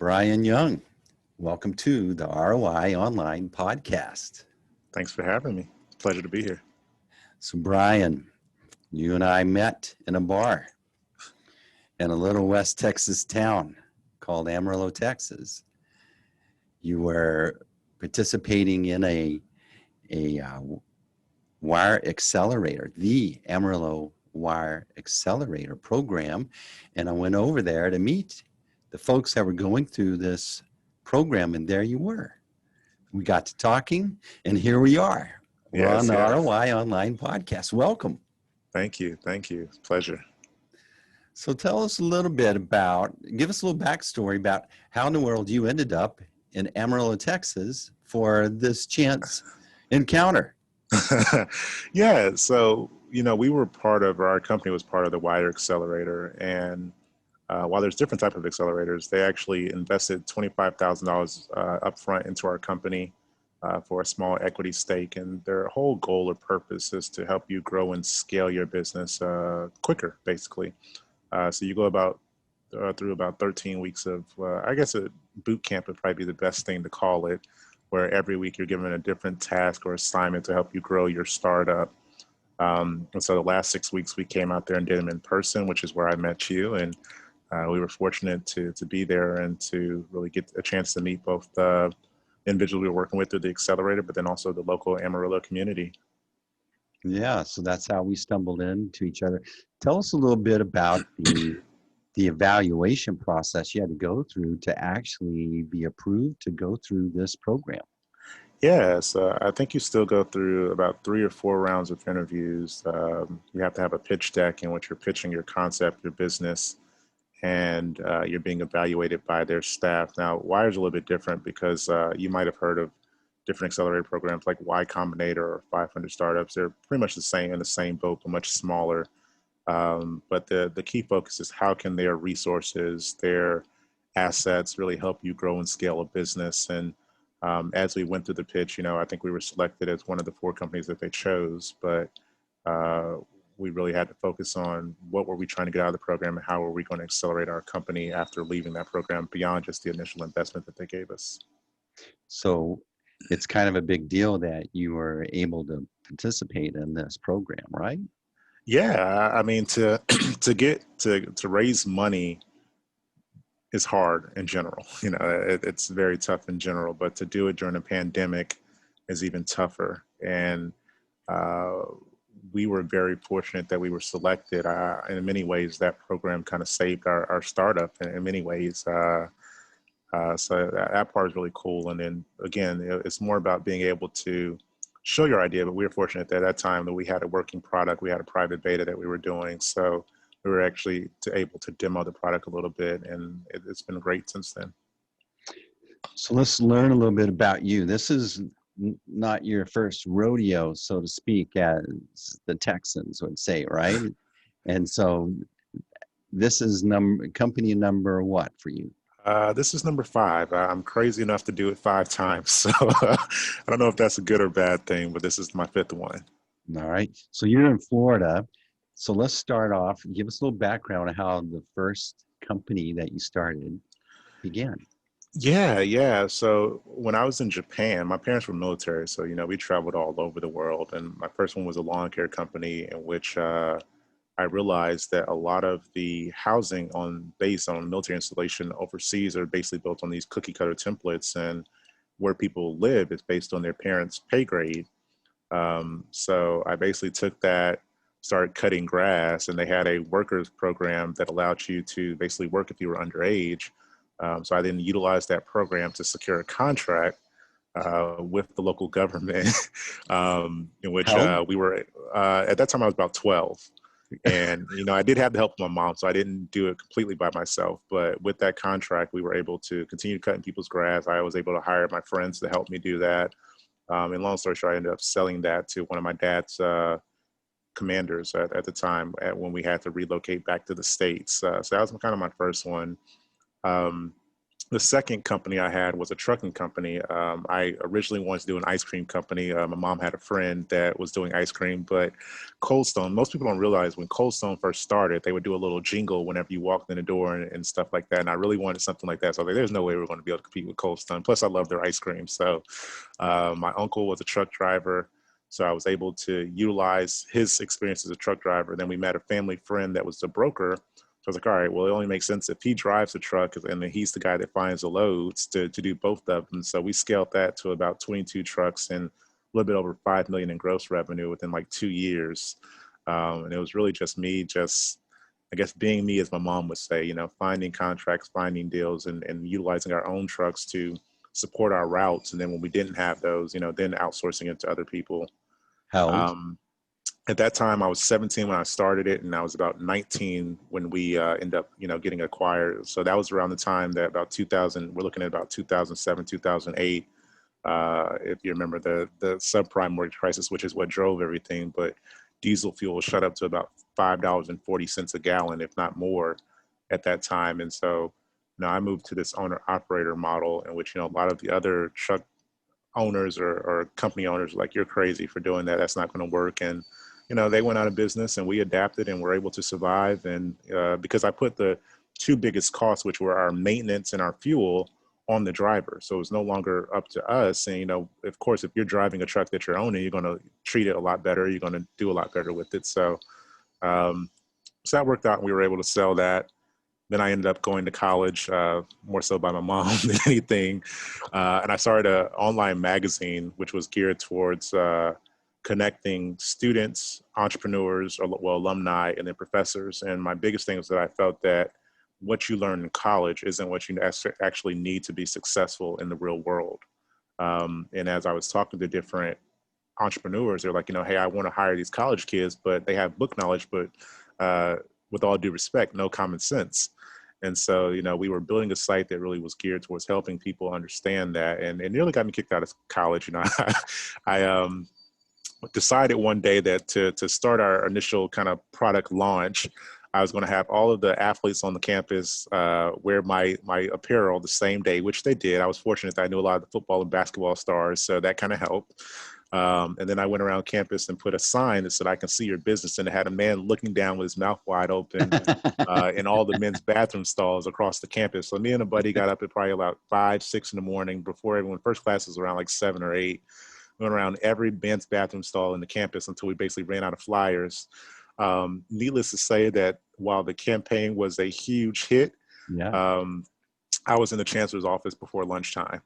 Bryan Young. Welcome to the ROI Online Podcast. Thanks for having me. Pleasure to be here. So, Bryan, you and I met in a bar in a little West Texas town called Amarillo, Texas. You were participating in a wire accelerator, the Amarillo Wire Accelerator program, and I went over there to meet the folks that were going through this program, and there you were. We got to talking, and here we are. We're on the ROI Online Podcast. Welcome. Thank you. Pleasure. So tell us a little bit give us a little backstory about how in the world you ended up in Amarillo, Texas for this chance encounter. Yeah. So, we were our company was part of the Wire Accelerator. And while there's different types of accelerators, they actually invested $25,000 upfront into our company for a small equity stake. And their whole goal or purpose is to help you grow and scale your business quicker, basically. So you go through about 13 weeks of, I guess a boot camp would probably be the best thing to call it, where every week you're given a different task or assignment to help you grow your startup. And so the last 6 weeks we came out there and did them in person, which is where I met you. And we were fortunate to be there and to really get a chance to meet both the individuals we were working with through the accelerator, but then also the local Amarillo community. Yeah, so that's how we stumbled into each other. Tell us a little bit about the evaluation process you had to go through to actually be approved to go through this program. Yes, I think you still go through about 3 or 4 rounds of interviews. You have to have a pitch deck in which you're pitching your concept, your business, and you're being evaluated by their staff. Now, Wire's a little bit different because you might have heard of different accelerator programs like Y Combinator or 500 Startups. They're pretty much the same, in the same boat, but much smaller. But the key focus is how can their resources, their assets really help you grow and scale a business. And as we went through the pitch, I think we were selected as one of the 4 companies that they chose, but we really had to focus on what were we trying to get out of the program and how were we going to accelerate our company after leaving that program beyond just the initial investment that they gave us. So it's kind of a big deal that you were able to participate in this program, right? Yeah, I mean, to raise money is hard in general. It's very tough in general, but to do it during a pandemic is even tougher. And we were very fortunate that we were selected. In many ways, that program kind of saved our startup in many ways. So that part is really cool. And then again, it's more about being able to show your idea, but we were fortunate at that time that we had a working product. We had a private beta that we were doing. So we were actually able to demo the product a little bit, and it's been great since then. So let's learn a little bit about you. This is not your first rodeo, so to speak, as the Texans would say, right? And so this is company number what for you? This is number 5. I'm crazy enough to do it 5 times. So I don't know if that's a good or bad thing, but this is my 5th one. All right. So you're in Florida. So let's start off. Give us a little background on how the first company that you started began. Yeah. So when I was in Japan, my parents were military. So, we traveled all over the world. And my first one was a lawn care company in which I realized that a lot of the housing based on military installation overseas are basically built on these cookie cutter templates, and where people live is based on their parents' pay grade. So I basically took that, started cutting grass, and they had a workers program that allowed you to basically work if you were underage. So I then utilized that program to secure a contract with the local government, in which we were, at that time I was about 12. And, I did have the help of my mom, so I didn't do it completely by myself. But with that contract, we were able to continue cutting people's grass. I was able to hire my friends to help me do that. And long story short, I ended up selling that to one of my dad's commanders at the time when we had to relocate back to the States. So that was kind of my first one. The second company I had was a trucking company. I originally wanted to do an ice cream company. My mom had a friend that was doing ice cream, but Cold Stone, most people don't realize when Cold Stone first started, they would do a little jingle whenever you walked in the door and stuff like that. And I really wanted something like that. So I was like, there's no way we're going to be able to compete with Cold Stone. Plus, I love their ice cream. So my uncle was a truck driver. So I was able to utilize his experience as a truck driver. Then we met a family friend that was the broker. So I was like, all right, well, it only makes sense if he drives the truck and then he's the guy that finds the loads to do both of them. So we scaled that to about 22 trucks and a little bit over 5 million in gross revenue within like 2 years. And it was really just me, I guess, being me, as my mom would say, finding contracts, finding deals, and utilizing our own trucks to support our routes. And then when we didn't have those, then outsourcing it to other people. How old? Um, at that time, I was 17 when I started it, and I was about 19 when we ended up, getting acquired. So that was around the time that about 2000, we're looking at about 2007, 2008. If you remember the subprime mortgage crisis, which is what drove everything, but diesel fuel shot up to about $5.40 a gallon, if not more, at that time. And so, I moved to this owner operator model in which, a lot of the other truck owners or company owners were like, you're crazy for doing that. That's not going to work. And, they went out of business and we adapted and were able to survive. And because I put the two biggest costs, which were our maintenance and our fuel, on the driver. So it's no longer up to us. And, of course, if you're driving a truck that you're owning, you're going to treat it a lot better. You're going to do a lot better with it. So, so that worked out and we were able to sell that. Then I ended up going to college, more so by my mom than anything. And I started an online magazine, which was geared towards connecting students, entrepreneurs, or alumni, and then professors. And my biggest thing was that I felt that what you learn in college isn't what you actually need to be successful in the real world. And as I was talking to different entrepreneurs, they're like, hey, I want to hire these college kids, but they have book knowledge, but with all due respect, no common sense. And so, we were building a site that really was geared towards helping people understand that. And it nearly got me kicked out of college. I decided one day that to start our initial kind of product launch, I was going to have all of the athletes on the campus wear my apparel the same day, which they did. I was fortunate that I knew a lot of the football and basketball stars, so that kind of helped. And then I went around campus and put a sign that said, "I can see your business." And it had a man looking down with his mouth wide open in all the men's bathroom stalls across the campus. So me and a buddy got up at probably about 5, 6 in the morning before everyone. First class was around like 7 or 8. We went around every men's bathroom stall in the campus until we basically ran out of flyers. Needless to say that while the campaign was a huge hit, Yeah. I was in the chancellor's office before lunchtime.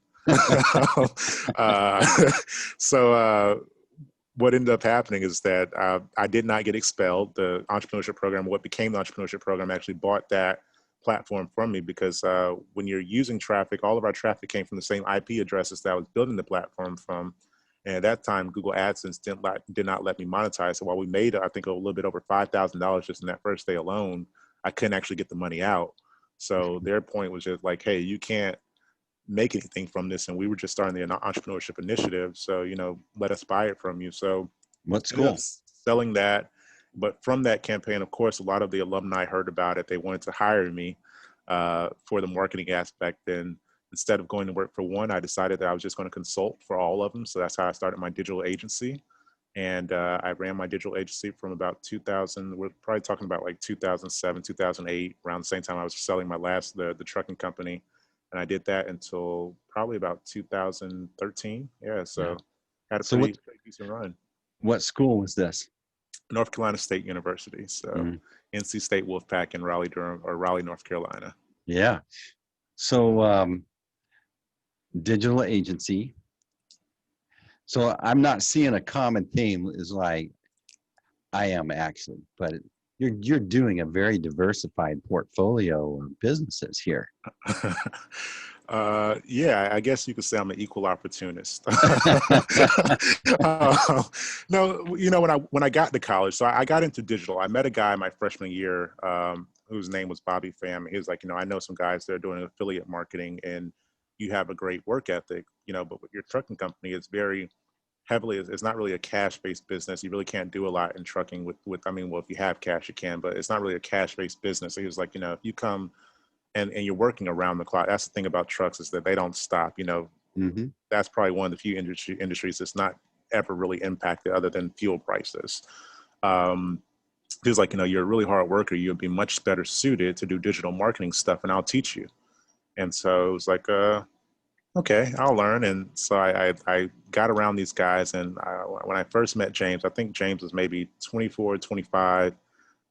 uh, so what ended up happening is that I did not get expelled. The entrepreneurship program, what became the entrepreneurship program, actually bought that platform from me because when you're using traffic, all of our traffic came from the same IP addresses that I was building the platform from. And at that time, Google AdSense did not let me monetize. So while we made, I think, a little bit over $5,000 just in that first day alone, I couldn't actually get the money out. So their point was just like, hey, you can't make anything from this. And we were just starting the entrepreneurship initiative. So, let us buy it from you. So What ended up school? selling that. But from that campaign, of course, a lot of the alumni heard about it. They wanted to hire me for the marketing aspect. And instead of going to work for one, I decided that I was just going to consult for all of them. So that's how I started my digital agency. And I ran my digital agency from about 2000. We're probably talking about like 2007, 2008, around the same time I was selling my last, the trucking company. And I did that until probably about 2013. Yeah. So Yeah. had a So pretty decent run. what school was this? North Carolina State University. So Mm, NC State Wolfpack in Raleigh, Durham, or Raleigh, North Carolina. yeah. So digital agency. So I'm not seeing a common theme is like I am actually, but you're doing a very diversified portfolio of businesses here. Yeah, I guess you could say I'm an equal opportunist. uh, no, when I got to college, so I got into digital. I met a guy my freshman year whose name was Bobby Pham. He was like, I know some guys that are doing affiliate marketing, and you have a great work ethic, but with your trucking company, it's very heavily. It's not really a cash-based business. You really can't do a lot in trucking with. I mean, well, if you have cash, you can, but it's not really a cash-based business. So he was like, if you come and you're working around the clock. That's the thing about trucks, is that they don't stop. Hmm. That's probably one of the few industries that's not ever really impacted other than fuel prices. Um, Feels like, you're a really hard worker. You'll be much better suited to do digital marketing stuff, and I'll teach you. And so it was like, okay, I'll learn. And so I got around these guys. And when I first met James, I think James was maybe 24, 25.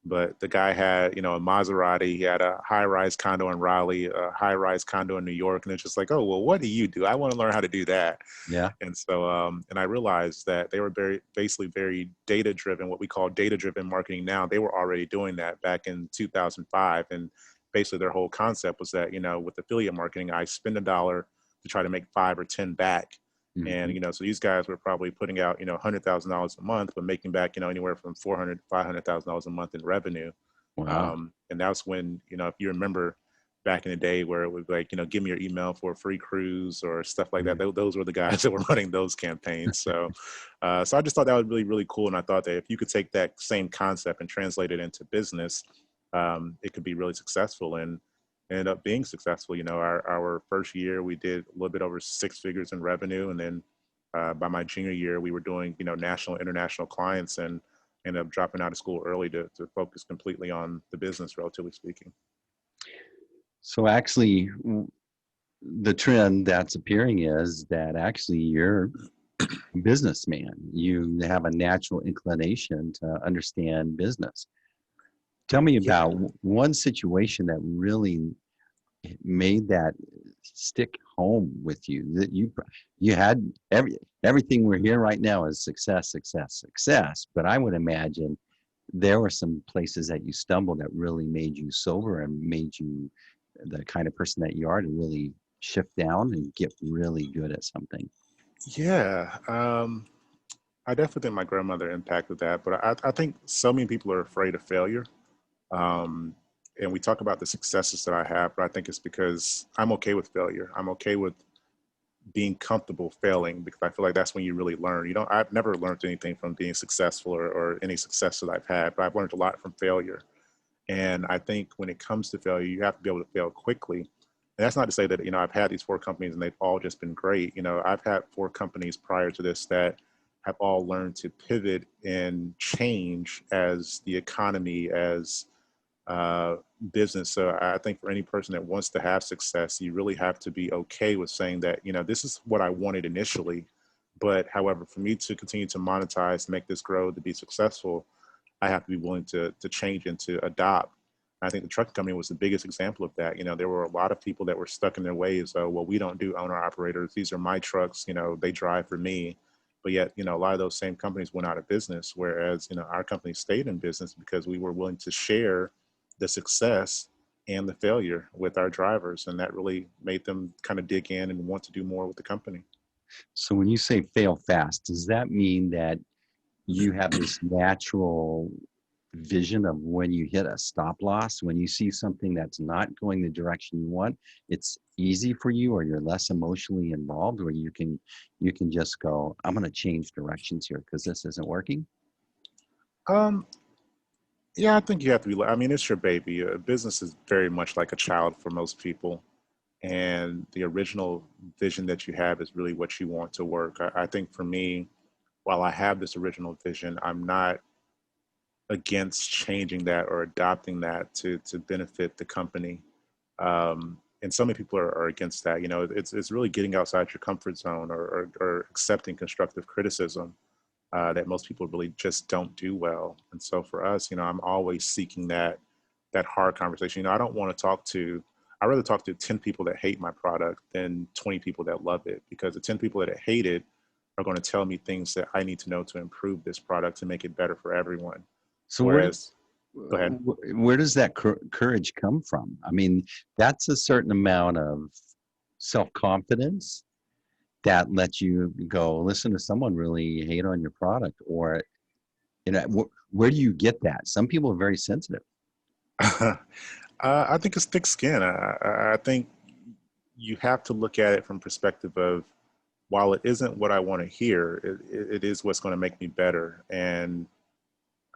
But the guy had, a Maserati. He had a high-rise condo in Raleigh, a high-rise condo in New York. And it's just like, oh, well, what do you do? I want to learn how to do that. Yeah. And so, and I realized that they were basically very data-driven, what we call data-driven marketing now. They were already doing that back in 2005. And basically their whole concept was that, with affiliate marketing, I spend $1 to try to make 5 or 10 back. And, Hmm. so these guys were probably putting out, $100,000 a month, but making back, anywhere from $400,000 to $500,000 a month in revenue. Wow. And that's when, if you remember back in the day where it was like, give me your email for a free cruise or stuff like that. Mhm. Those were the guys that were running those campaigns. So, so I just thought that was really, really cool. And I thought that if you could take that same concept and translate it into business, it could be really successful. And ended up being successful. Our first year, we did a little bit over 6 figures in revenue. And then by my junior year, we were doing, national, international clients, and ended up dropping out of school early to focus completely on the business, relatively speaking. So actually, the trend that's appearing is that actually you're a businessman. You have a natural inclination to understand business. Tell me Yeah. about one situation that really made that stick home with you. That you had everything we're hearing right now is success, success, success. But I would imagine there were some places that you stumbled that really made you sober and made you the kind of person that you are to really shift down and get really good at something. Yeah. I definitely think my grandmother impacted that, but I think so many people are afraid of failure. Um, and we talk about the successes that I have, but I think it's because I'm okay with failure. I'm okay with being comfortable failing, because I feel like that's when you really learn. I've never learned anything from being successful, or any success that I've had, but I've learned a lot from failure. And I think when it comes to failure, you have to be able to fail quickly. And that's not to say that, I've had these 4 companies and they've all just been great. I've had 4 companies prior to this that have all learned to pivot and change as the economy, as uh, business. So I think for any person that wants to have success, you really have to be okay with saying that, this is what I wanted initially. But however, for me to continue to monetize, make this grow, to be successful, I have to be willing to change and to adopt. I think the trucking company was the biggest example of that. There were a lot of people that were stuck in their ways. Oh, well, we don't do owner operators. These are my trucks. They drive for me. But yet, a lot of those same companies went out of business. Whereas, our company stayed in business because we were willing to share the success and the failure with our drivers. And that really made them kind of dig in and want to do more with the company. So when you say fail fast, does that mean that you have this natural vision of when you hit a stop loss, when you see something that's not going the direction you want, it's easy for you, or you're less emotionally involved, or you can just go, I'm going to change directions here because this isn't working? Um, yeah, I think you have to be, I mean, it's your baby. Business is very much like a child for most people. And the original vision that you have is really what you want to work. I think for me, while I have this original vision, I'm not against changing that or adopting that to benefit the company. And so many people are against that. It's really getting outside your comfort zone, or accepting constructive criticism that most people really just don't do well. And so for us, I'm always seeking that hard conversation. I don't want to I'd rather talk to 10 people that hate my product than 20 people that love it, because the 10 people that hate it are going to tell me things that I need to know to improve this product to make it better for everyone. So Whereas, go ahead. where does that courage come from? I mean, that's a certain amount of self-confidence that lets you go listen to someone really hate on your product, or where do you get that? Some people are very sensitive. I think it's thick skin. I think you have to look at it from perspective of, while it isn't what I want to hear, it is what's going to make me better. And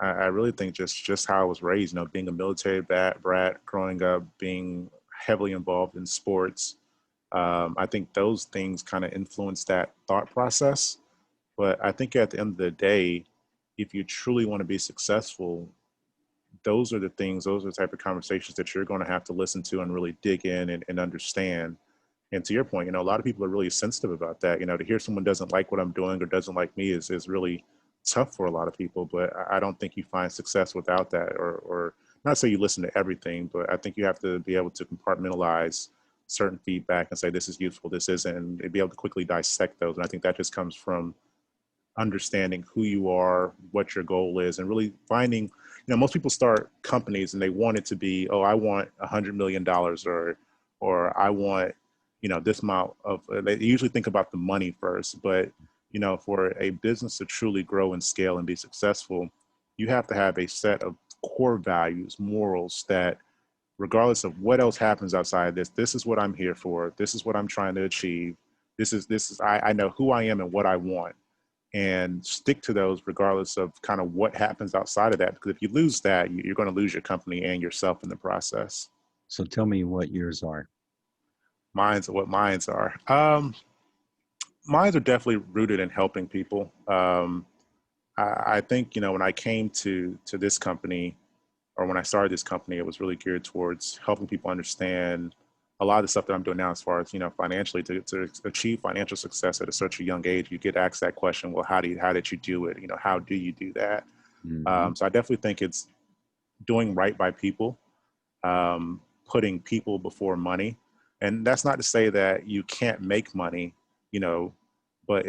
I really think just how I was raised, being a military brat, growing up, heavily involved in sports. I think those things kind of influence that thought process. But I think at the end of the day, if you truly want to be successful, those are the things, those are the type of conversations that you're going to have to listen to and really dig in and understand. And to your point, a lot of people are really sensitive about that. To hear someone doesn't like what I'm doing or doesn't like me is really tough for a lot of people. But I don't think you find success without that, or not say you listen to everything, but I think you have to be able to compartmentalize certain feedback and say, this is useful, this isn't, and be able to quickly dissect those. And I think that just comes from understanding who you are, what your goal is, and really finding, most people start companies and they want it to be, oh, I want $100 million, or I want, this amount of, they usually think about the money first. But, for a business to truly grow and scale and be successful, you have to have a set of core values, morals that regardless of what else happens outside this is what I'm here for. This is what I'm trying to achieve. I know who I am and what I want, and stick to those regardless of kind of what happens outside of that. Because if you lose that, you're going to lose your company and yourself in the process. So tell me what yours are. Mines are. Mines are definitely rooted in helping people. I think, when I came to this company, or when I started this company, it was really geared towards helping people understand a lot of the stuff that I'm doing now as far as, financially, to achieve financial success at such a young age. You get asked that question, well, how did you do it? How do you do that? Mm-hmm. So I definitely think it's doing right by people, putting people before money. And that's not to say that you can't make money, but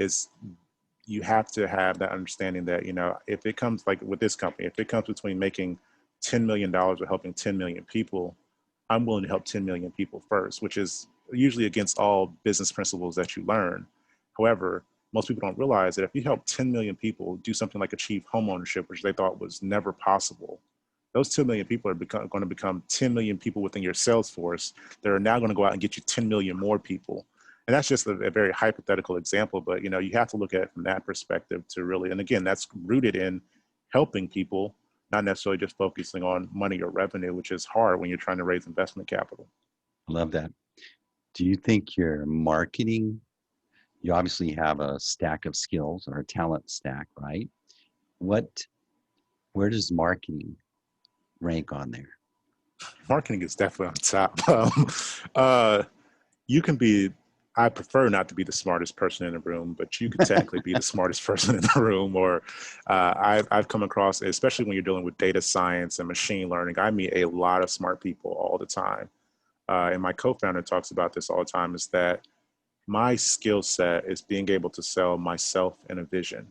you have to have that understanding that, if it comes, like with this company, if it comes between making $10 million or helping 10 million people, I'm willing to help 10 million people first, which is usually against all business principles that you learn. However, most people don't realize that if you help 10 million people do something like achieve home ownership, which they thought was never possible, those 2 million people are going to become 10 million people within your sales force that are now going to go out and get you 10 million more people. And that's just a very hypothetical example, but you have to look at it from that perspective to really, and again, that's rooted in helping people, not necessarily just focusing on money or revenue, which is hard when you're trying to raise investment capital. I love that. Do you think your marketing, you obviously have a stack of skills or a talent stack, right? Where does marketing rank on there? Marketing is definitely on top. You can be, I prefer not to be the smartest person in the room, but you could technically be the smartest person in the room. Or I've come across, especially when you're dealing with data science and machine learning, I meet a lot of smart people all the time. And my co-founder talks about this all the time, is that my skill set is being able to sell myself and a vision.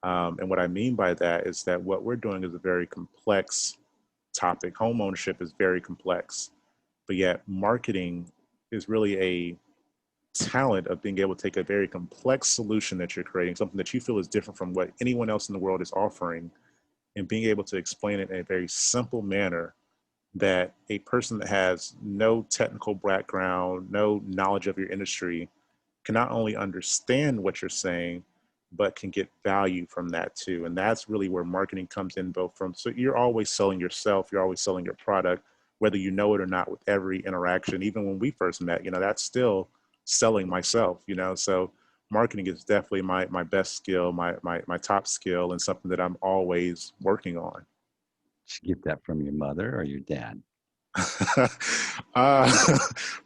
And what I mean by that is that what we're doing is a very complex topic. Home ownership is very complex, but yet marketing is really a talent of being able to take a very complex solution that you're creating, something that you feel is different from what anyone else in the world is offering, and being able to explain it in a very simple manner that a person that has no technical background, no knowledge of your industry, can not only understand what you're saying, but can get value from that too. And that's really where marketing comes in, both from, so you're always selling yourself, you're always selling your product, whether you know it or not, with every interaction. Even when we first met, that's still selling myself, so marketing is definitely my best skill, my top skill, and something that I'm always working on. Did you get that from your mother or your dad? uh,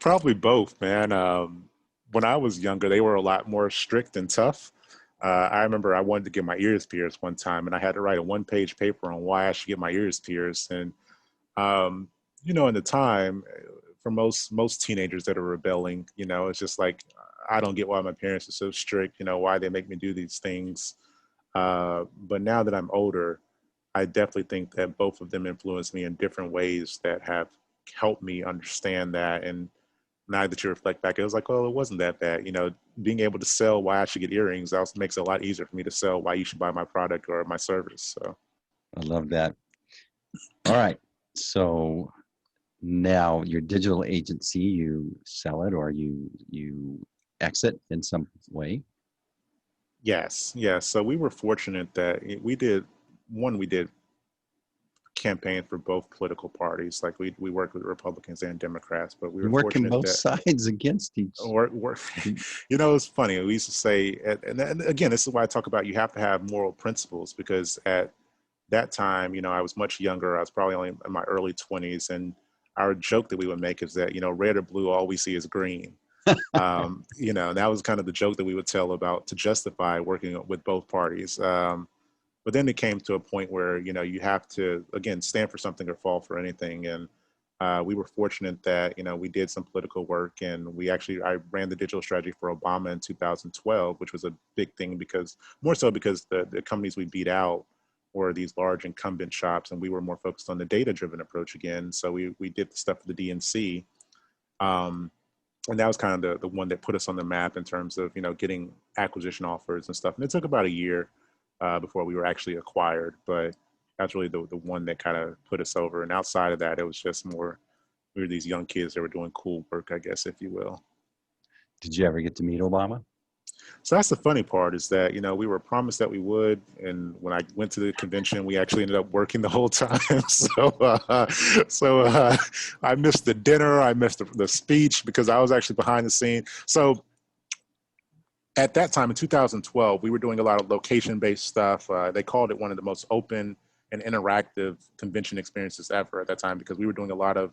Probably both, man. When I was younger, they were a lot more strict and tough. I remember I wanted to get my ears pierced one time, and I had to write a one-page paper on why I should get my ears pierced. And in the time, for most teenagers that are rebelling, it's just like, I don't get why my parents are so strict. Why they make me do these things. But now that I'm older, I definitely think that both of them influenced me in different ways that have helped me understand that. And now that you reflect back, it was like, well, it wasn't that bad. Being able to sell why I should get earrings also makes it a lot easier for me to sell why you should buy my product or my service. So I love that. All right. So now your digital agency, you sell it or you exit in some way. yes. So we were fortunate that we did campaigned for both political parties. Like we worked with Republicans and Democrats, but we You're were working fortunate both that sides against each. or you know, it's funny. We used to say, and again, this is why I talk about you have to have moral principles, because at that time, you know, I was much younger. I was probably only in my early 20s, and our joke that we would make is that, you know, red or blue, all we see is green. You know, and that was kind of the joke that we would tell about to justify working with both parties. But then it came to a point where, you know, you have to, again, stand for something or fall for anything. And we were fortunate that, you know, we did some political work, and I ran the digital strategy for Obama in 2012, which was a big thing because more so because the companies we beat out were these large incumbent shops, and we were more focused on the data-driven approach again. So we did the stuff for the DNC. And that was kind of the one that put us on the map in terms of, you know, getting acquisition offers and stuff. And it took about a year before we were actually acquired, but that's really the one that kind of put us over. And outside of that, it was just more, we were these young kids that were doing cool work, I guess, if you will. Did you ever get to meet Obama? So that's the funny part, is that, you know, we were promised that we would. And when I went to the convention, we actually ended up working the whole time. So I missed the dinner. I missed the speech because I was actually behind the scene. So at that time in 2012, we were doing a lot of location-based stuff. They called it one of the most open and interactive convention experiences ever at that time, because we were doing a lot of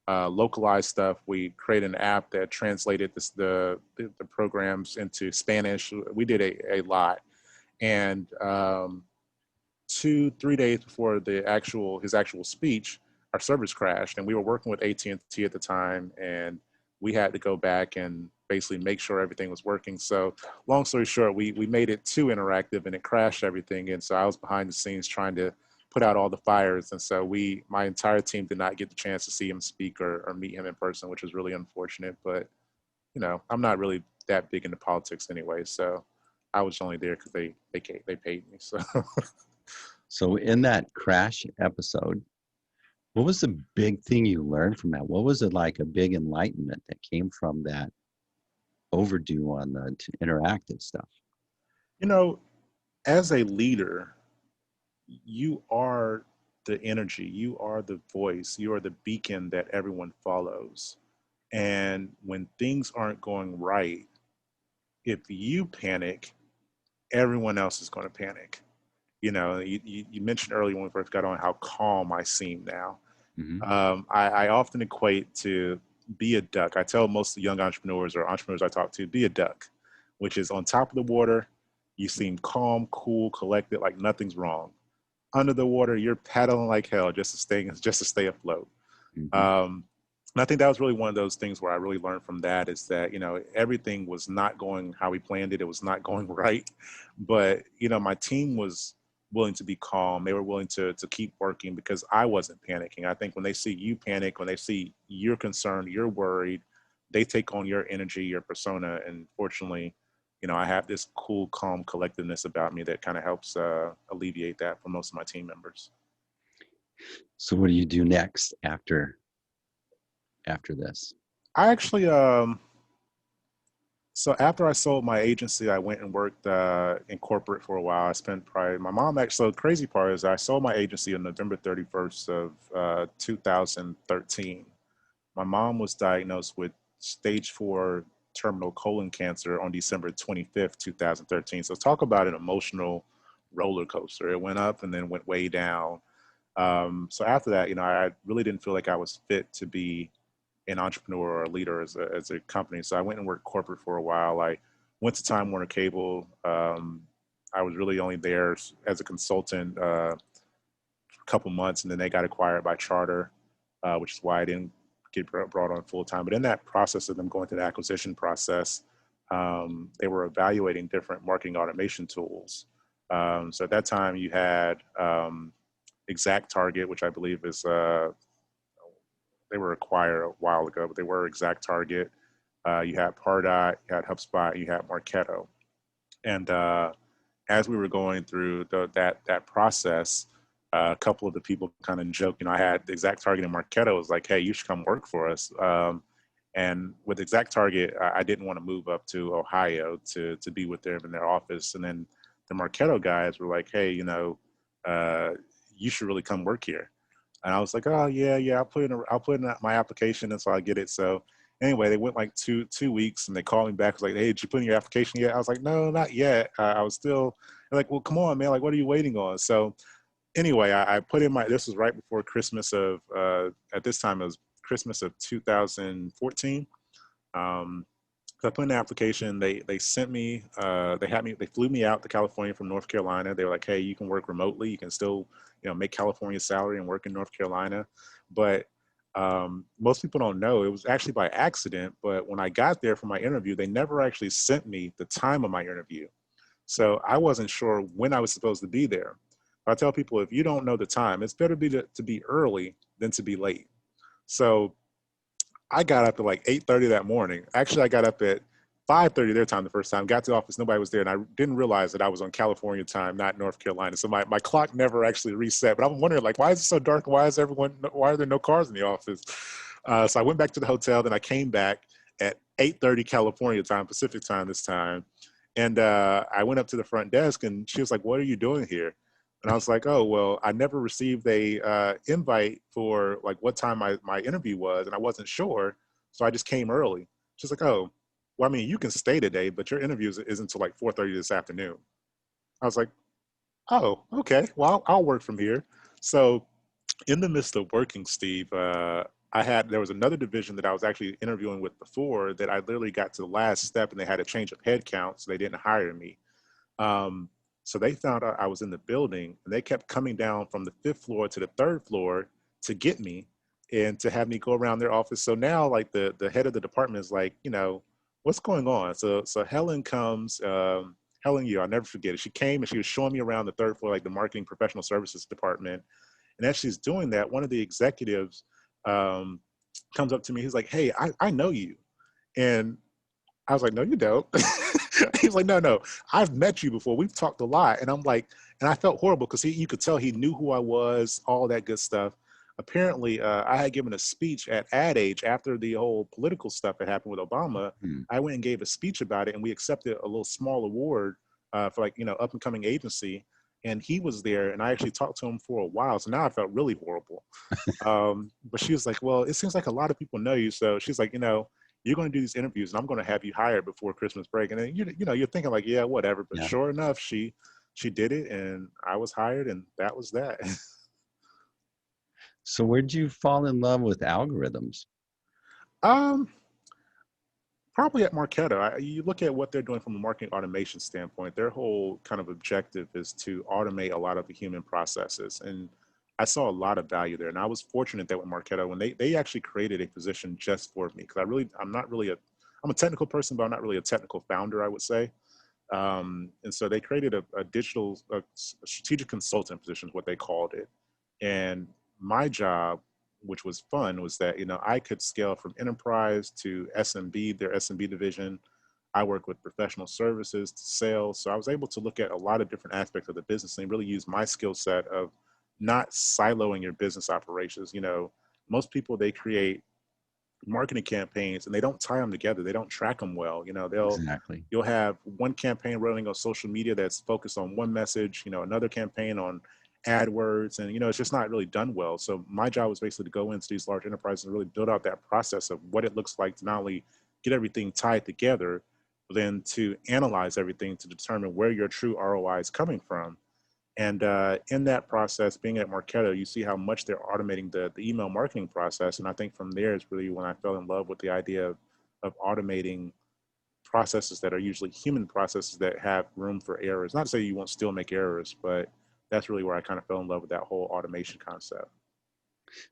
localized stuff. We created an app that translated the programs into Spanish. We did a lot. And 2-3 days before his actual speech, our servers crashed, and we were working with AT&T at the time, and we had to go back and basically make sure everything was working. So long story short, we made it too interactive, and it crashed everything. And so I was behind the scenes trying to put out all the fires. And so my entire team did not get the chance to see him speak or meet him in person, which was really unfortunate. But, you know, I'm not really that big into politics anyway. So I was only there because they paid me. So So in that crash episode, what was the big thing you learned from that? What was it like, a big enlightenment that came from that overdue on the interactive stuff? you know, as a leader, you are the energy, you are the voice, you are the beacon that everyone follows. And when things aren't going right, if you panic, everyone else is going to panic. You know, you mentioned earlier when we first got on how calm I seem now. Mm-hmm. I often equate to be a duck. I tell most young entrepreneurs or entrepreneurs I talk to, be a duck, which is on top of the water, you seem calm, cool, collected, like nothing's wrong. Under the water, you're paddling like hell just to stay afloat. Mm-hmm. And I think that was really one of those things where I really learned from that, is that, you know, everything was not going how we planned it. It was not going right. But, you know, my team was willing to be calm. They were willing to keep working because I wasn't panicking. I think when they see you panic, when they see you're concerned, you're worried, they take on your energy, your persona. And fortunately, you know, I have this cool, calm collectedness about me that kind of helps alleviate that for most of my team members. So what do you do next after this? I actually, so after I sold my agency, I went and worked in corporate for a while. I spent probably, my mom actually, so the crazy part is I sold my agency on November 31st of 2013. My mom was diagnosed with stage 4 terminal colon cancer on December 25th, 2013. So talk about an emotional roller coaster. It went up and then went way down. So after that, you know, I really didn't feel like I was fit to be an entrepreneur or a leader as a company. So I went and worked corporate for a while. I went to Time Warner Cable. I was really only there as a consultant for a couple months, and then they got acquired by Charter, which is why I didn't get brought on full time. But in that process of them going through the acquisition process, they were evaluating different marketing automation tools. So at that time you had Exact Target, which I believe is they were acquired a while ago, but they were Exact Target. You had Pardot, you had HubSpot, you had Marketo. And as we were going through that process, a couple of the people kind of joked, you know, I had Exact Target and Marketo was like, hey, you should come work for us. And with Exact Target, I didn't want to move up to Ohio to be with them in their office. And then the Marketo guys were like, hey, you know, you should really come work here. And I was like, oh yeah, I'll put in my application, and so I get it. So anyway, they went like two weeks, and they called me back. Was like, hey, did you put in your application yet? I was like, no, not yet. I was still. They're like, well, come on, man. Like, what are you waiting on? So anyway, I put in my. This was right before Christmas of. At this time, it was Christmas of 2014. So I put in the application. They sent me. They flew me out to California from North Carolina. They were like, hey, you can work remotely. You can still make California salary and work in North Carolina. But most people don't know it was actually by accident. But when I got there for my interview, they never actually sent me the time of my interview. So I wasn't sure when I was supposed to be there. I tell people, if you don't know the time, it's better to be early than to be late. So I got up at like 8:30 that morning. Actually, I got up at 5:30 their time the first time. Got to the office, nobody was there, and I didn't realize that I was on California time, not North Carolina. So my clock never actually reset. But I'm wondering, like, why is it so dark? Why are there no cars in the office? So I went back to the hotel. Then I came back at 8:30 California time, Pacific time this time, and I went up to the front desk, and she was like, "What are you doing here?" And I was like, oh, well, I never received a invite for like what time my interview was, and I wasn't sure. So I just came early. She's like, oh, well, I mean, you can stay today, but your interview isn't until like 4:30 this afternoon. I was like, oh, okay, well, I'll work from here. So in the midst of working, Steve, there was another division that I was actually interviewing with before that I literally got to the last step, and they had a change of headcount, so they didn't hire me. Um, so they found out I was in the building, and they kept coming down from the fifth floor to the third floor to get me and to have me go around their office. So now, like the head of the department is like, what's going on? So Helen comes, Helen, I'll never forget it. She came and she was showing me around the third floor, like the marketing professional services department. And as she's doing that, one of the executives um, comes up to me. He's like, hey, I know you. And I was like, no, you don't. He was like, no, I've met you before. We've talked a lot. And I'm like, and I felt horrible because you could tell he knew who I was, all that good stuff. Apparently, I had given a speech at Ad Age after the whole political stuff that happened with Obama. Hmm. I went and gave a speech about it, and we accepted a little small award for like, up and coming agency. And he was there, and I actually talked to him for a while. So now I felt really horrible. But she was like, well, it seems like a lot of people know you. So she's like, you're going to do these interviews, and I'm going to have you hired before Christmas break. And then, you're thinking like, yeah, whatever. But Yeah. sure enough, she did it, and I was hired, and that was that. So where'd you fall in love with algorithms? um, Probably at Marketo. You look at what they're doing from a marketing automation standpoint. Their whole kind of objective is to automate a lot of the human processes. And I saw a lot of value there. And I was fortunate that with Marketo, when they actually created a position just for me, because I'm a technical person, but I'm not really a technical founder, I would say. And so they created a strategic consultant position, is what they called it. And my job, which was fun, was that, I could scale from enterprise to SMB, their SMB division. I work with professional services to sales. So I was able to look at a lot of different aspects of the business and really use my skill set of not siloing your business operations. Most people, they create marketing campaigns and they don't tie them together. They don't track them well. Exactly. You'll have one campaign running on social media that's focused on one message, another campaign on AdWords, and it's just not really done well. So my job was basically to go into these large enterprises and really build out that process of what it looks like to not only get everything tied together, but then to analyze everything to determine where your true ROI is coming from. And in that process, being at Marketo, you see how much they're automating the email marketing process. And I think from there is really when I fell in love with the idea of automating processes that are usually human processes that have room for errors. Not to say you won't still make errors, but that's really where I kind of fell in love with that whole automation concept.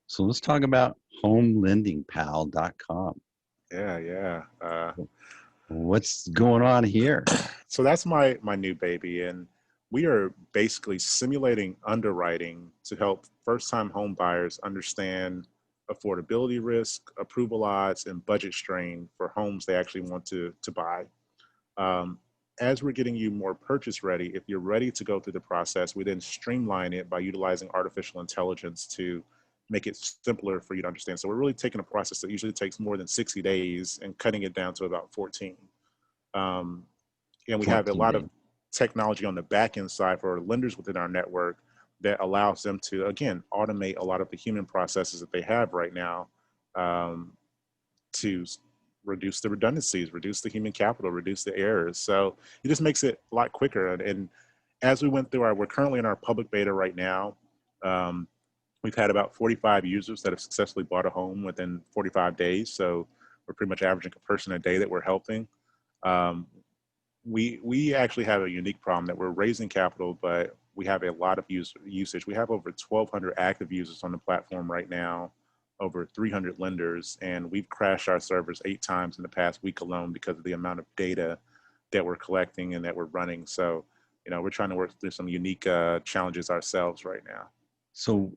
So let's talk about homelendingpal.com. Yeah. What's going on here? So that's my new baby. And we are basically simulating underwriting to help first-time home buyers understand affordability risk, approval odds, and budget strain for homes they actually want to buy. Um, as we're getting you more purchase ready, if you're ready to go through the process, we then streamline it by utilizing artificial intelligence to make it simpler for you to understand. So we're really taking a process that usually takes more than 60 days and cutting it down to about 14. And we have a 14 lot days. of technology on the back end side for lenders within our network that allows them to, again, automate a lot of the human processes that they have right now, um, to reduce the redundancies, reduce the human capital, reduce the errors. So it just makes it a lot quicker. And as we went through we're currently in our public beta right now. Um, we've had about 45 users that have successfully bought a home within 45 days. So we're pretty much averaging a person a day that we're helping. Um, we actually have a unique problem that we're raising capital, but we have a lot of usage. We have over 1,200 active users on the platform right now, over 300 lenders, and we've crashed our servers 8 times in the past week alone because of the amount of data that we're collecting and that we're running. So, we're trying to work through some unique challenges ourselves right now. So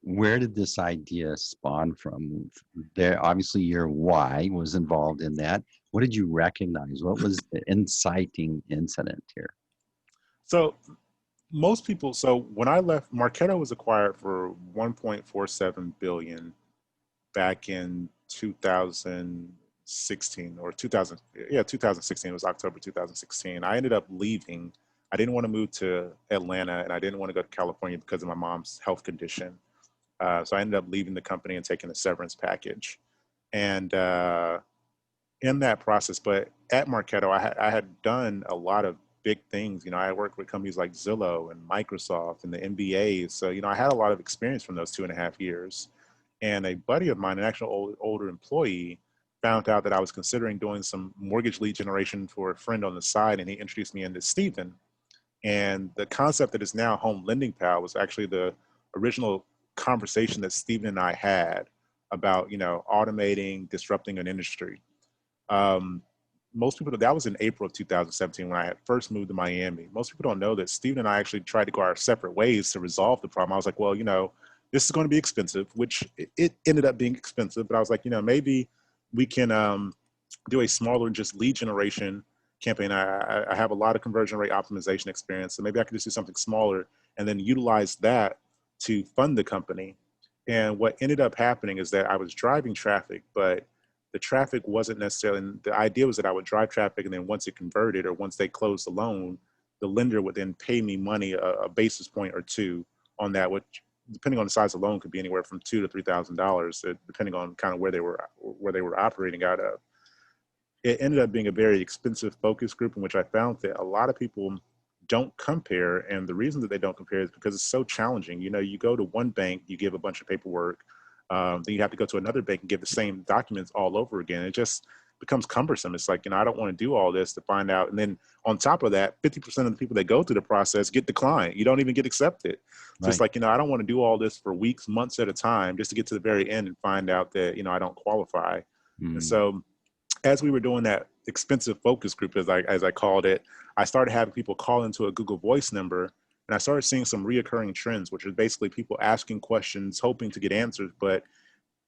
where did this idea spawn from? There, obviously, your why was involved in that. What did you recognize? What was the inciting incident here? So most people, so when I left, Marketo was acquired for 1.47 billion back in 2016 or 2000. Yeah, 2016. It was October 2016. I ended up leaving. I didn't want to move to Atlanta, and I didn't want to go to California because of my mom's health condition. So I ended up leaving the company and taking a severance package. And in that process, but at Marketo, I had done a lot of big things. I worked with companies like Zillow and Microsoft and the MBAs. So, I had a lot of experience from those 2.5 years. And a buddy of mine, an actual older employee, found out that I was considering doing some mortgage lead generation for a friend on the side, and he introduced me into Stephen. And the concept that is now Home Lending Pal was actually the original conversation that Stephen and I had about, automating, disrupting an industry. Um, Most people, that was in April of 2017 when I had first moved to Miami. Most people don't know that Stephen and I actually tried to go our separate ways to resolve the problem. I was like, well, this is going to be expensive, which it ended up being expensive. But I was like, maybe we can do a smaller just lead generation campaign. I have a lot of conversion rate optimization experience. So maybe I could just do something smaller and then utilize that to fund the company. And what ended up happening is that I was driving traffic, but the traffic wasn't necessarily, the idea was that I would drive traffic, and then once it converted or once they closed the loan, the lender would then pay me money, a basis point or two on that, which depending on the size of the loan could be anywhere from $2,000 to $3,000, depending on kind of where they were operating out of. It ended up being a very expensive focus group in which I found that a lot of people don't compare. And the reason that they don't compare is because it's so challenging. You go to one bank, you give a bunch of paperwork, then you have to go to another bank and give the same documents all over again. It just becomes cumbersome. It's like, I don't want to do all this to find out. And then on top of that, 50% of the people that go through the process get declined. You don't even get accepted. So it's Right. like, I don't want to do all this for weeks, months at a time just to get to the very end and find out that, I don't qualify. And Mm. so as we were doing that expensive focus group, as I called it, I started having people call into a Google Voice number, and I started seeing some reoccurring trends, which is basically people asking questions, hoping to get answers. But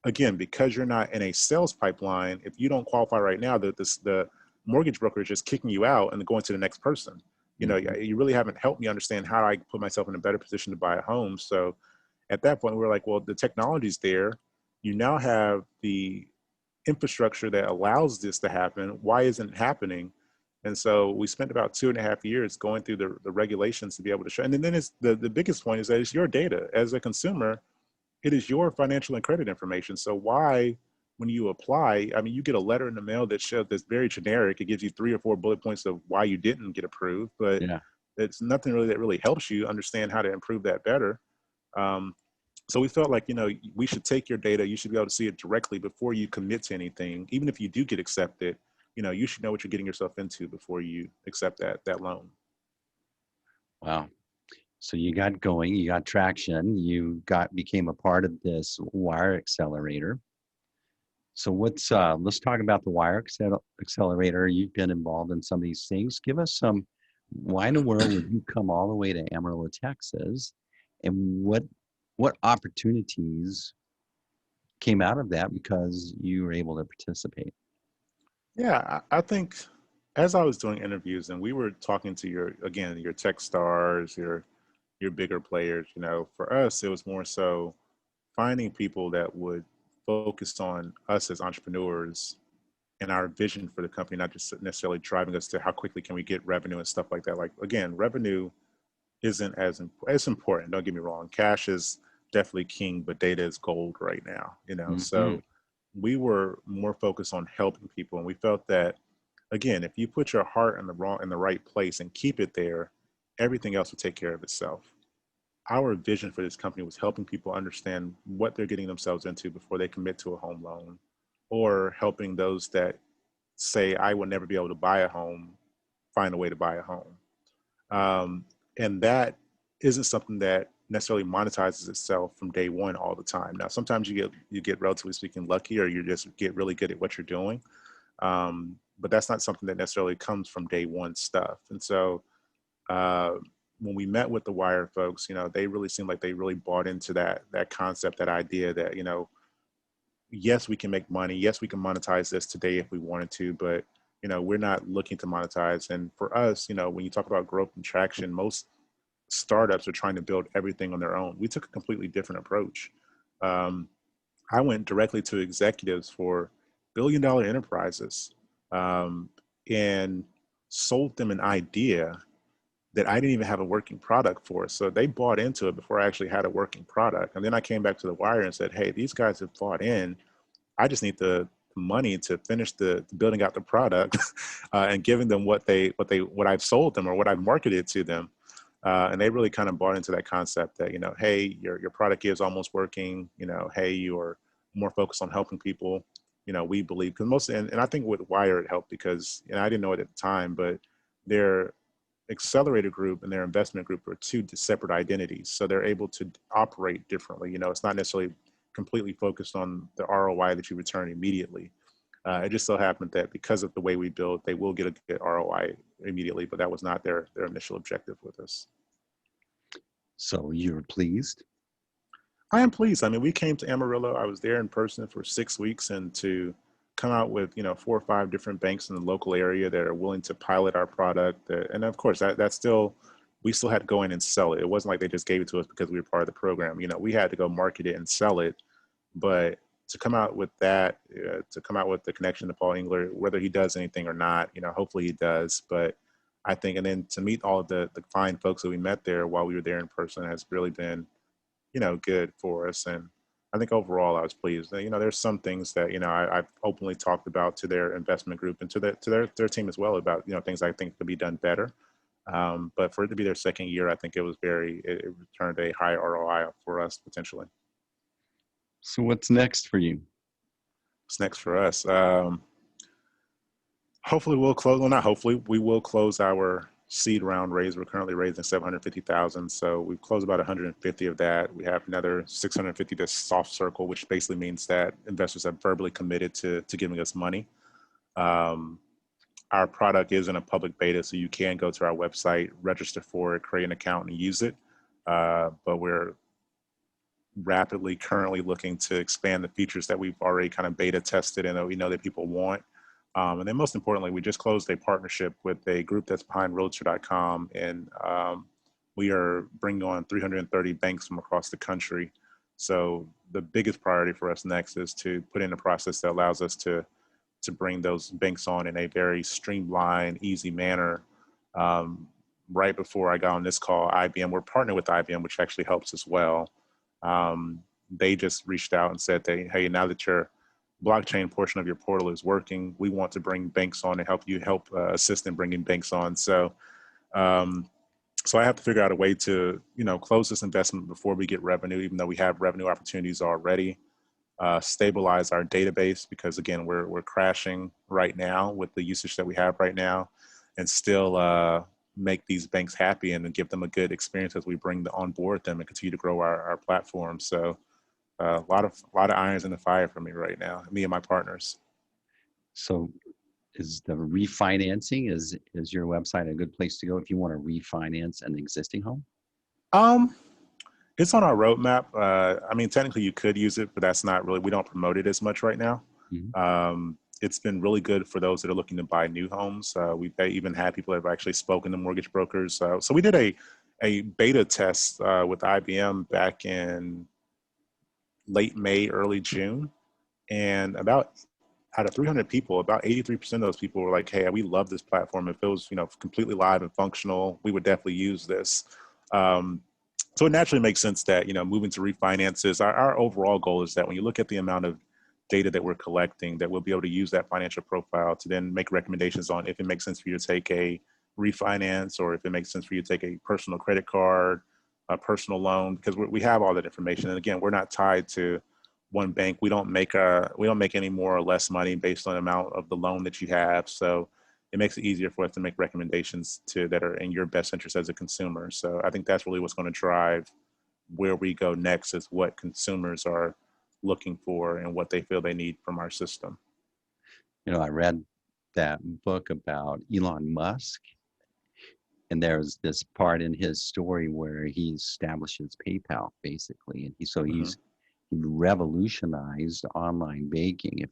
again, because you're not in a sales pipeline, if you don't qualify right now, the mortgage broker is just kicking you out and going to the next person. Mhm. You really haven't helped me understand how I put myself in a better position to buy a home. So at that point, we were like, well, the technology's there. You now have the infrastructure that allows this to happen. Why isn't it happening? And so we spent about 2.5 years going through the regulations to be able to show. And then it's the biggest point is that it's your data. As a consumer, it is your financial and credit information. So why, when you apply, I mean, you get a letter in the mail that shows that's very generic. It gives you 3 or 4 bullet points of why you didn't get approved, but Yeah. it's nothing really that really helps you understand how to improve that better. Um, so we felt like, we should take your data. You should be able to see it directly before you commit to anything. Even if you do get accepted, you should know what you're getting yourself into before you accept that loan. Wow. So you got going, you got traction, became a part of this wire accelerator. So let's talk about the accelerator. You've been involved in some of these things. Give us why in the world would you come all the way to Amarillo, Texas? And what opportunities came out of that because you were able to participate? Yeah, I think as I was doing interviews and we were talking to your tech stars, your bigger players, for us, it was more so finding people that would focus on us as entrepreneurs and our vision for the company, not just necessarily driving us to how quickly can we get revenue and stuff like that. Like, again, revenue isn't as it's important. Don't get me wrong. Cash is definitely king, but data is gold right now, you know? Hmm. So we were more focused on helping people. And we felt that, again, if you put your heart in the right place and keep it there, everything else will take care of itself. Our vision for this company was helping people understand what they're getting themselves into before they commit to a home loan, or helping those that say, I will never be able to buy a home, find a way to buy a home. Um, and that isn't something that necessarily monetizes itself from day one all the time. Now, sometimes you get relatively speaking lucky, or you just get really good at what you're doing. But that's not something that necessarily comes from day one stuff. And so uh, when we met with the Wire folks, you know, they really seemed like they really bought into that concept, that idea that, you know, yes, we can make money. Yes, we can monetize this today if we wanted to, but you know, we're not looking to monetize. And for us, you know, when you talk about growth and traction, most startups are trying to build everything on their own. We took a completely different approach. Um, I went directly to executives for billion-dollar enterprises, um, and sold them an idea that I didn't even have a working product for. So they bought into it before I actually had a working product. And then I came back to the Wire and said, hey, these guys have bought in. I just need the money to finish the building out the product, and giving them what I've sold them or what I've marketed to them. And they really kind of bought into that concept that, you know, hey, your product is almost working. You know, hey, you're more focused on helping people. You know, we believe, because and I think with Wire it helped because, and I didn't know it at the time, but their accelerator group and their investment group are two separate identities. So they're able to operate differently. You know, it's not necessarily completely focused on the ROI that you return immediately. It just so happened that because of the way we build, they will get a good ROI immediately, but that was not their initial objective with us. So you're pleased? I am pleased. I mean, we came to Amarillo. I was there in person for 6 weeks, and to come out with, you know, 4 or 5 different banks in the local area that are willing to pilot our product. And of course, that's still, we still had to go in and sell it. It wasn't like they just gave it to us because we were part of the program. You know, we had to go market it and sell it. But to come out with that, to come out with the connection to Paul Engler, whether he does anything or not, you know, hopefully he does. But I think, and then to meet all of the fine folks that we met there while we were there in person has really been, you know, good for us. And I think overall I was pleased. You know, there's some things that, you know, I've openly talked about to their investment group and to their team as well about, you know, things I think could be done better. But for it to be their second year, I think it returned a high ROI for us potentially. So what's next for you? What's next for us? Hopefully we'll close, well, not hopefully, we will close our seed round raise. We're currently raising 750,000. So we've closed about 150 of that. We have another 650 to soft circle, which basically means that investors have verbally committed to giving us money. Um, our product is in a public beta, so you can go to our website, register for it, create an account, and use it. But we're rapidly currently looking to expand the features that we've already kind of beta tested and that we know that people want. And then most importantly, we just closed a partnership with a group that's behind Realtor.com, and we are bringing on 330 banks from across the country. So the biggest priority for us next is to put in a process that allows us to bring those banks on in a very streamlined, easy manner. Um, right before I got on this call, IBM, we're partnered with IBM, which actually helps as well. They just reached out and said that, hey, now that your blockchain portion of your portal is working, we want to bring banks on and help assist in bringing banks on. So, so I have to figure out a way to, you know, close this investment before we get revenue, even though we have revenue opportunities already. Stabilize our database, because again, we're crashing right now with the usage that we have right now, and still make these banks happy and give them a good experience as we bring the on board them and continue to grow our platform. So a lot of irons in the fire for me right now, me and my partners. So is the refinancing, is your website a good place to go if you want to refinance an existing home? Um, it's on our roadmap. I mean, technically you could use it, but that's not really, we don't promote it as much right now. Mhm. It's been really good for those that are looking to buy new homes. We've even had people that have actually spoken to mortgage brokers. So we did a beta test with IBM back in late May, early June. And about out of 300 people, about 83% of those people were like, hey, we love this platform. If it was, you know, completely live and functional, we would definitely use this. So it naturally makes sense that, moving to refinances, our overall goal is that when you look at the amount of data that we're collecting, that we'll be able to use that financial profile to then make recommendations on if it makes sense for you to take a refinance, or if it makes sense for you to take a personal credit card, a personal loan, because we have all that information. And again, we're not tied to one bank. We don't make any more or less money based on the amount of the loan that you have. So it makes it easier for us to make recommendations that are in your best interest as a consumer. So I think that's really what's going to drive where we go next, is what consumers are looking for and what they feel they need from our system. I read that book about Elon Musk, and there's this part in his story where he establishes PayPal basically, and Hmm. he revolutionized online banking.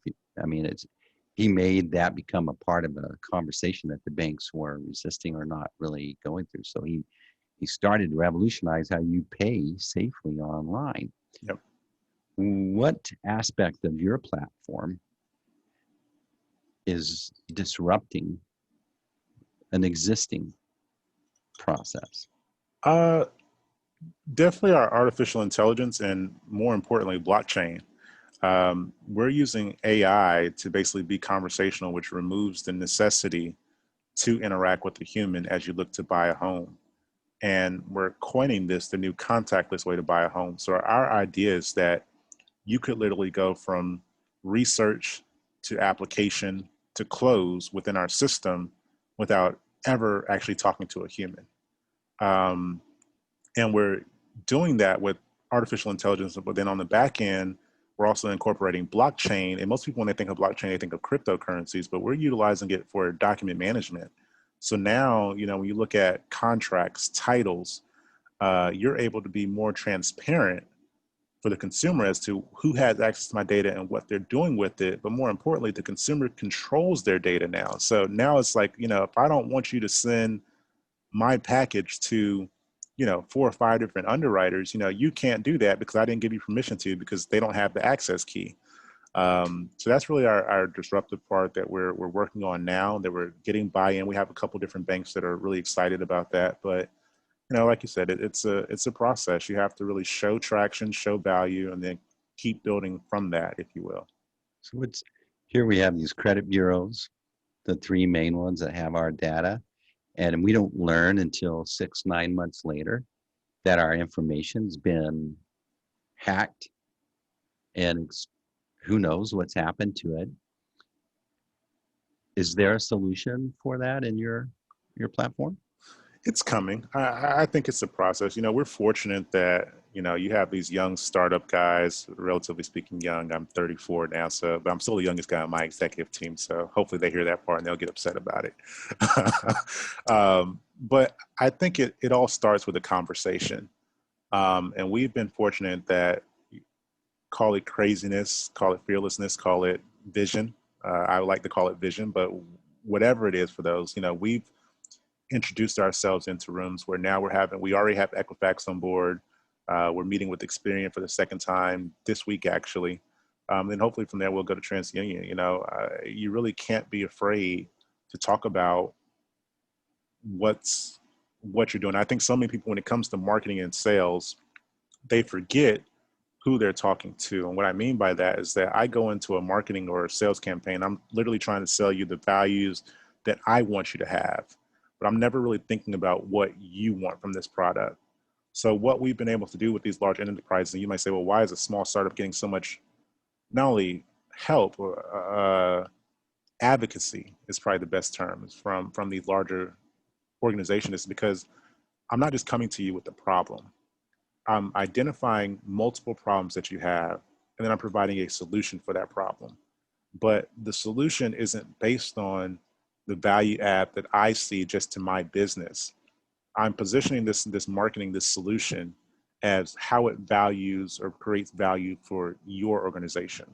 He made that become a part of a conversation that the banks were resisting or not really going through. So he started to revolutionize how you pay safely online. Yep. What aspect of your platform is disrupting an existing process? Uh, Definitely our artificial intelligence, and more importantly, blockchain. We're using AI to basically be conversational, which removes the necessity to interact with the human as you look to buy a home. And we're coining this the new contactless way to buy a home. So our idea is that you could literally go from research to application to close within our system without ever actually talking to a human. Um, and we're doing that with artificial intelligence, but then on the back end, we're also incorporating blockchain. And most people, when they think of blockchain, they think of cryptocurrencies, but we're utilizing it for document management. So now, when you look at contracts, titles, you're able to be more transparent for the consumer as to who has access to my data and what they're doing with it. But more importantly, the consumer controls their data now. So now it's like, if I don't want you to send my package to, 4 or 5 different underwriters, you can't do that because I didn't give you permission to, because they don't have the access key. So that's really our disruptive part that we're working on now, that we're getting buy-in. We have a couple different banks that are really excited about that, but like you said, it's a process. You have to really show traction, show value, and then keep building from that, if you will. So it's here we have these credit bureaus, the three main ones that have our data, and we don't learn until 6, 9 months later that our information's been hacked, and who knows what's happened to it. Is there a solution for that in your platform? It's coming. I think it's a process. We're fortunate that, you have these young startup guys, relatively speaking young. I'm 34 now, but I'm still the youngest guy on my executive team. So hopefully they hear that part and they'll get upset about it. But I think it all starts with a conversation. And we've been fortunate that, call it craziness, call it fearlessness, call it vision. I would like to call it vision, but whatever it is for those, we've introduced ourselves into rooms where now we already have Equifax on board. We're meeting with Experian for the second time this week, actually. Then hopefully from there, we'll go to TransUnion. You really can't be afraid to talk about what you're doing. I think so many people, when it comes to marketing and sales, they forget who they're talking to. And what I mean by that is that I go into a marketing or a sales campaign, I'm literally trying to sell you the values that I want you to have, but I'm never really thinking about what you want from this product. So what we've been able to do with these large enterprises, and you might say, well, why is a small startup getting so much, not only help, or advocacy is probably the best term, from these larger organizations, is because I'm not just coming to you with the problem. I'm identifying multiple problems that you have, and then I'm providing a solution for that problem. But the solution isn't based on the value add that I see just to my business. I'm positioning this marketing, this solution, as how it values or creates value for your organization.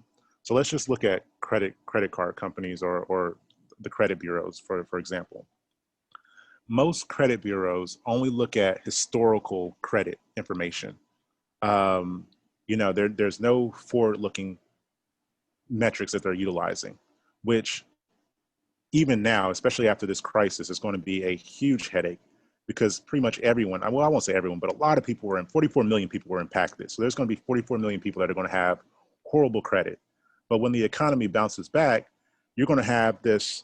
So let's just look at credit card companies, or the credit bureaus, for example. Most credit bureaus only look at historical credit information. um, there's no forward-looking metrics that they're utilizing, which even now, especially after this crisis, is going to be a huge headache, because pretty much everyone, well, I won't say everyone, but a lot of people 44 million people were impacted. So there's going to be 44 million people that are going to have horrible credit. But when the economy bounces back, you're going to have this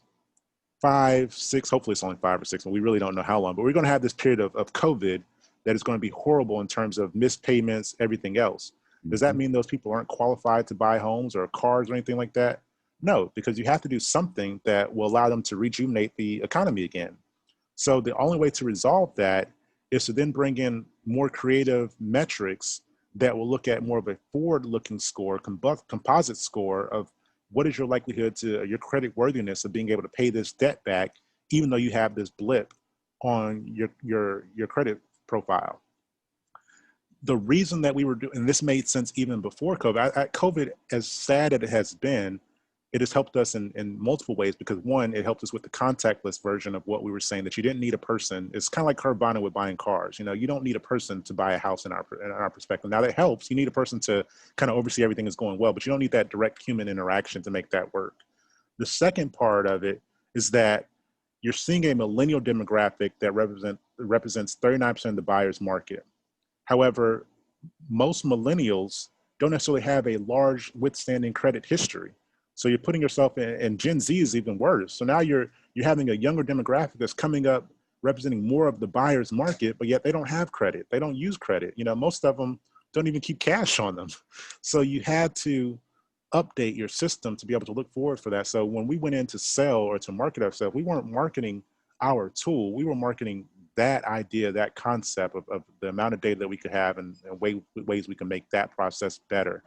5, 6, hopefully it's only 5 or 6, and we really don't know how long, but we're going to have this period of COVID that is going to be horrible in terms of missed payments, everything else. Does that mean those people aren't qualified to buy homes or cars or anything like that? No, because you have to do something that will allow them to rejuvenate the economy again. So the only way to resolve that is to then bring in more creative metrics that will look at more of a forward-looking score, composite score of what is your likelihood to your credit worthiness of being able to pay this debt back, even though you have this blip on your credit profile. The reason that we were doing, and this made sense even before COVID, COVID, as sad as it has been, it has helped us in multiple ways, because one, it helped us with the contactless version of what we were saying, that you didn't need a person. It's kind of like Carvana with buying cars. You know, you don't need a person to buy a house in our perspective. Now that helps. You need a person to kind of oversee everything is going well, but you don't need that direct human interaction to make that work. The second part of it is that you're seeing a millennial demographic that represents 39% of the buyer's market. However, most millennials don't necessarily have a large withstanding credit history. So you're putting yourself in, and Gen Z is even worse. So now you're having a younger demographic that's coming up representing more of the buyer's market, but yet they don't have credit. They don't use credit. You know, most of them don't even keep cash on them. So you had to update your system to be able to look forward for that. So when we went in to sell or to market ourselves, we weren't marketing our tool. We were marketing that idea, that concept of the amount of data that we could have and ways we can make that process better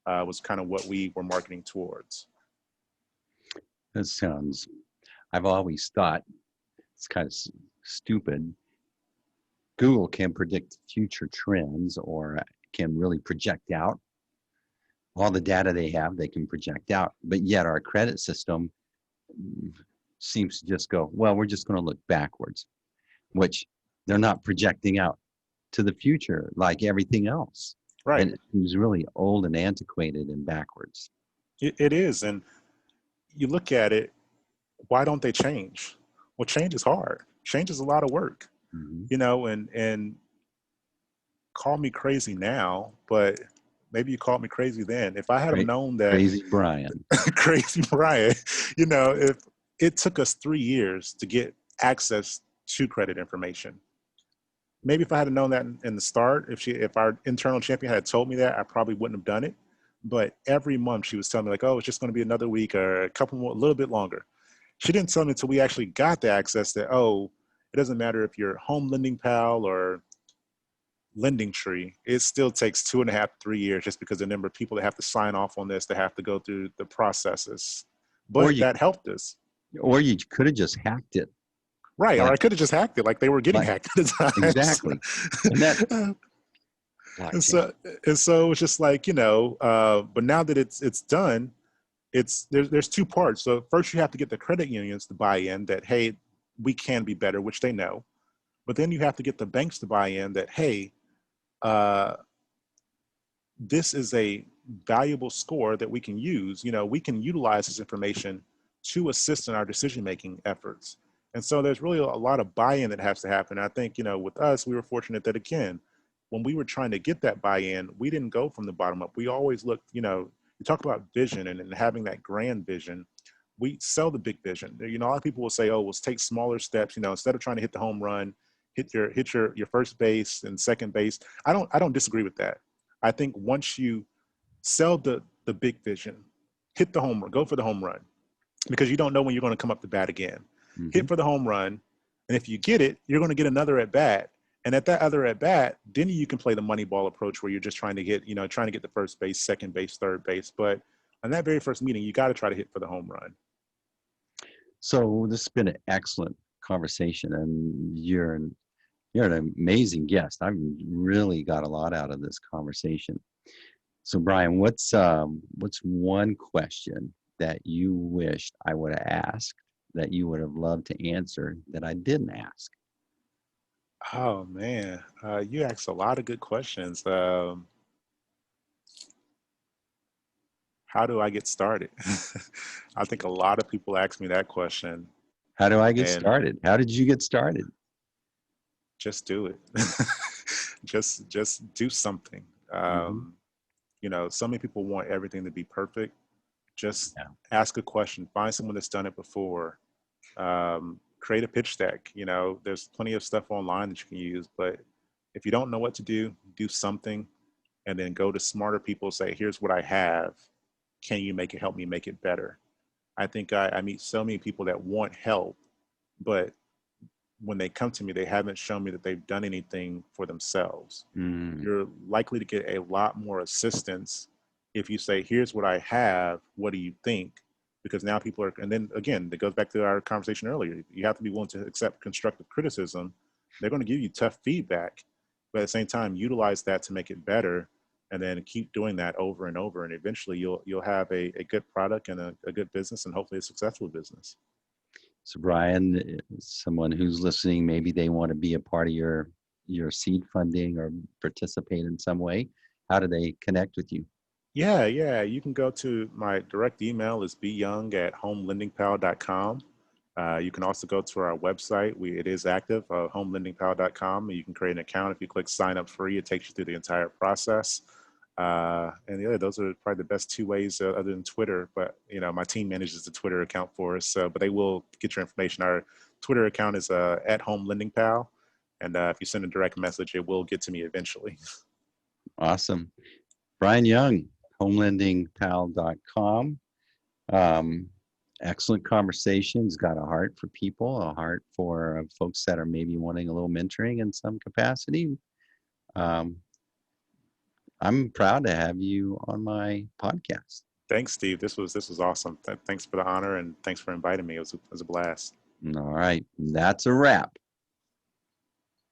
was kind of what we were marketing towards. That sounds, I've always thought it's kind of stupid. Google can predict future trends, or can really project out all the data they have, they can project out. But yet our credit system seems to just go, well, we're just going to look backwards, which they're not projecting out to the future like everything else. Right. And it seems really old and antiquated and backwards. It is. And you look at it, why don't they change? Well, change is hard. Change is a lot of work, you know, and call me crazy now, but maybe you called me crazy then. If I had known that. Crazy Bryan. Crazy Bryan, you know, if it took us 3 years to get access to credit information, maybe if I had known that in the start, if our internal champion had told me that, I probably wouldn't have done it. But every month she was telling me like, oh, it's just going to be another week or a couple more, a little bit longer. She didn't tell me until we actually got the access that, oh, it doesn't matter if you're Home Lending Pal or Lending Tree, it still takes 2.5, 3 years just because the number of people that have to sign off on this, that have to go through the processes. But that helped us. Or you could have just hacked it. Right. Or I could have just hacked it like they were getting hacked at the time. Exactly. And so it's just like, you know, but now that it's done, there's two parts. So first you have to get the credit unions to buy in that, hey, we can be better, which they know. But then you have to get the banks to buy in that, hey, this is a valuable score that we can use. You know, we can utilize this information to assist in our decision-making efforts. And so there's really a lot of buy-in that has to happen. I think, you know, with us, we were fortunate that, again, when we were trying to get that buy-in, we didn't go from the bottom up. We always looked, you know, you talk about vision and having that grand vision. We sell the big vision. You know, a lot of people will say, oh, let's take smaller steps, you know, instead of trying to hit the home run, hit your first base and second base. I don't disagree with that. I think once you sell the big vision, hit the home run, go for the home run, because you don't know when you're going to come up to bat again. Hit for the home run, and if you get it, you're going to get another at bat. And at that other at bat, then you can play the money ball approach where you're just trying to get the first base, second base, third base. But on that very first meeting, you got to try to hit for the home run. So this has been an excellent conversation, and you're an amazing guest. I've really got a lot out of this conversation. So Bryan, what's one question that you wished I would have asked that you would have loved to answer that I didn't ask? Oh man, you asked a lot of good questions. How do I get started? I think a lot of people ask me that question. How do I get started? How did you get started? just do it. Just do something. Hmm. So many people want everything to be perfect. Just Yeah. ask a question, find someone that's done it before. Create a pitch deck. There's plenty of stuff online that you can use, but if you don't know what to do something, and then go to smarter people, say, here's what I have, can you help me make it better? I think I meet so many people that want help, but when they come to me, they haven't shown me that they've done anything for themselves. Mm. You're likely to get a lot more assistance if you say, here's what I have, what do you think? Because now people are, and then again, that goes back to our conversation earlier. You have to be willing to accept constructive criticism. They're going to give you tough feedback, but at the same time, utilize that to make it better, and then keep doing that over and over. And eventually you'll have a good product and a good business, and hopefully a successful business. So Bryan, someone who's listening, maybe they want to be a part of your seed funding or participate in some way. How do they connect with you? Yeah. You can go to my direct email is byoung@homelendingpal.com. You can also go to our website. It is active, homelendingpal.com. You can create an account. If you click sign up free, it takes you through the entire process. And those are probably the best two ways other than Twitter. But, my team manages the Twitter account for us, but they will get your information. Our Twitter account is @homelendingpal. And if you send a direct message, it will get to me eventually. Awesome. Bryan Young, homelendingpal.com. Um, Excellent conversation. He's got a heart for people, a heart for folks that are maybe wanting a little mentoring in some capacity. Um, I'm proud to have you on my podcast. Thanks, Steve. This was awesome. Thanks for the honor, and thanks for inviting me. It was a blast. All right. That's a wrap.